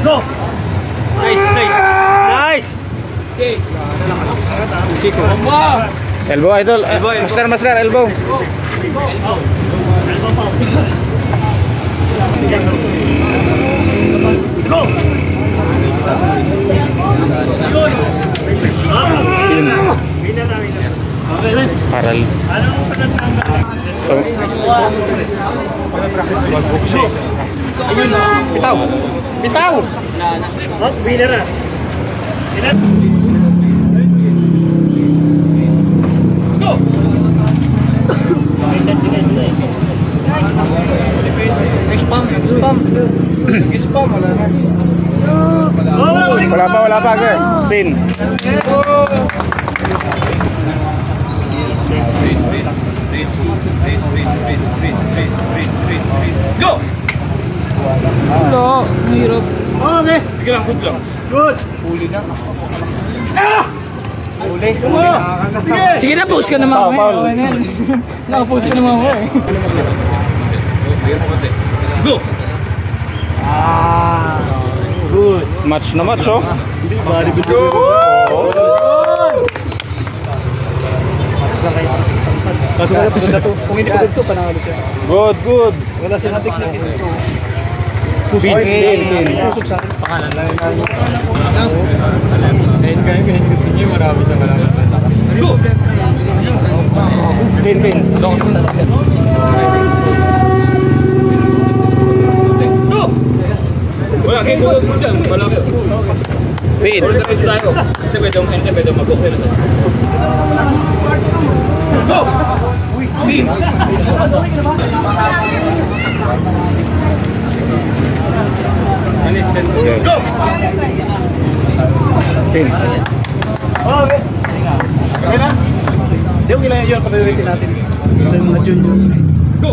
Go! Nice, nice. Nice! Okay. Elbow, idol. Master, master, elbow. Elbow. Go! Paral. Bitaw. Bitaw. Mas winner na. Go! Spam, spam. Spam wala na. Wala pa, ge. Pin. Go! Wala, hirap. Okay. Sige lang, hook lang. Good. Huli na. Ah! Huli. Sige na, post ka naman. Foul. Naka-post ka naman mo eh. Go! Ah. Good. Match na match, oh. Bali good. Kaso wala na to. Kung hindi pa to, panalo siya. Good, good. Wala siya natik na. Pin. Pusok sa akin. Pangalan lang. Ayun kayo gusto niyo, marami siya marami. Go! Pin. Go! Wala kayo tulog dyan. Wala kayo. Pin. Pwede tayo. Hindi pwede mag-okay na tayo. Go! Pin! Go! Pin. Okay. Okay na? Diyo kailangan yun. Pag-rate natin. Yung mga juniors. Go!